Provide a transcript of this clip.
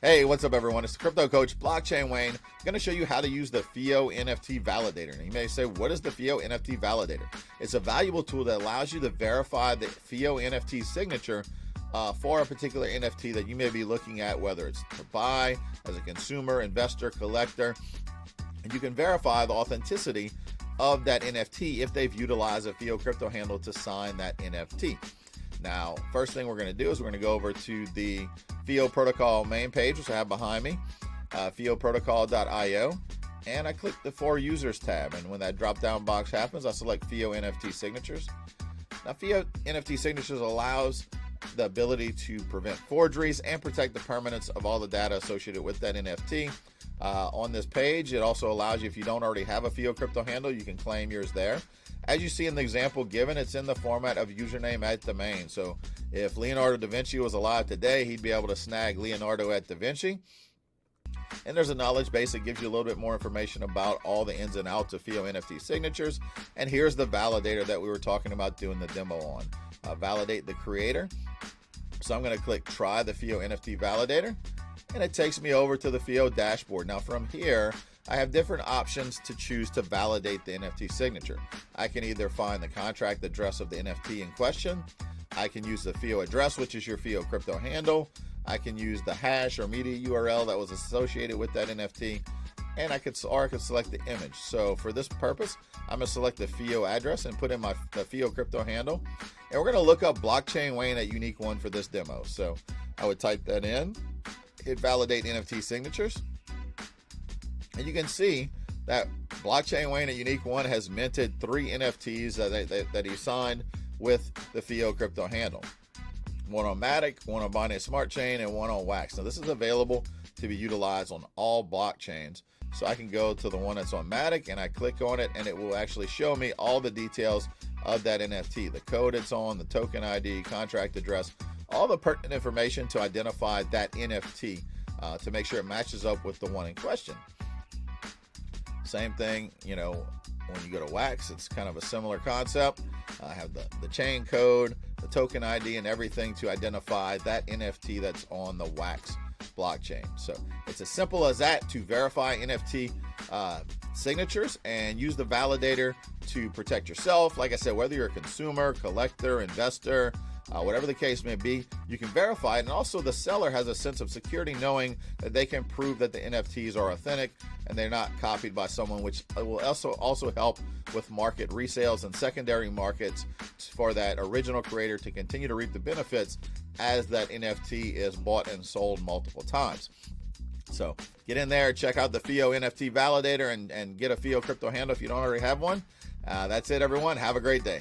Hey, what's up everyone? It's the Crypto Coach, Blockchain Wayne. I'm going to show you how to use the FIO NFT Validator. And you may say, what is the FIO NFT Validator? It's a valuable tool that allows you to verify the FIO NFT signature for a particular NFT that you may be looking at, whether it's to buy as a consumer, investor, collector. And you can verify the authenticity of that NFT if they've utilized a FIO Crypto Handle to sign that NFT. Now, first thing we're going to do is we're going to go over to the FIO Protocol main page, which I have behind me, FIOprotocol.io, and I click the For Users tab. And when that drop-down box happens, I select FIO NFT Signatures. Now, FIO NFT Signatures allows the ability to prevent forgeries and protect the permanence of all the data associated with that NFT. On this page, it also allows you, if you don't already have a FIO Crypto Handle, you can claim yours there. As you see in the example given, it's in the format of username at domain. So if Leonardo da Vinci was alive today, he'd be able to snag Leonardo at da Vinci. And there's a knowledge base that gives you a little bit more information about all the ins and outs of FIO NFT signatures. And here's the validator that we were talking about doing the demo on. Validate the creator. So I'm going to click Try the FIO NFT Validator. And it takes me over to the FIO Dashboard. Now from here, I have different options to choose to validate the NFT signature. I can either find the contract address of the NFT in question. I can use the FIO address, which is your FIO Crypto Handle. I can use the hash or media URL that was associated with that NFT. And I could select the image. So for this purpose, I'm going to select the FIO address and put in the FIO Crypto Handle. And we're going to look up Blockchain Wayne at Unique One for this demo. So I would type that in, hit Validate NFT Signatures. And you can see that Blockchain Wayne at Unique One has minted 3 NFTs that he signed with the FIO Crypto Handle. One on Matic, one on Binance Smart Chain, and one on Wax. Now this is available to be utilized on all blockchains. So I can go to the one that's on Matic and I click on it and it will actually show me all the details of that NFT. The code it's on, the token ID, contract address, all the pertinent information to identify that NFT to make sure it matches up with the one in question. Same thing, when you go to Wax, it's kind of a similar concept. I have the chain code, the token ID, and everything to identify that NFT that's on the Wax blockchain. So it's as simple as that to verify NFT signatures and use the validator to protect yourself. Like I said, whether you're a consumer, collector, investor, whatever the case may be, you can verify it. And also the seller has a sense of security knowing that they can prove that the NFTs are authentic and they're not copied by someone, which will also help with market resales and secondary markets for that original creator to continue to reap the benefits as that NFT is bought and sold multiple times. So get in there, check out the FIO NFT Validator and get a FIO Crypto Handle if you don't already have one. That's it, everyone. Have a great day.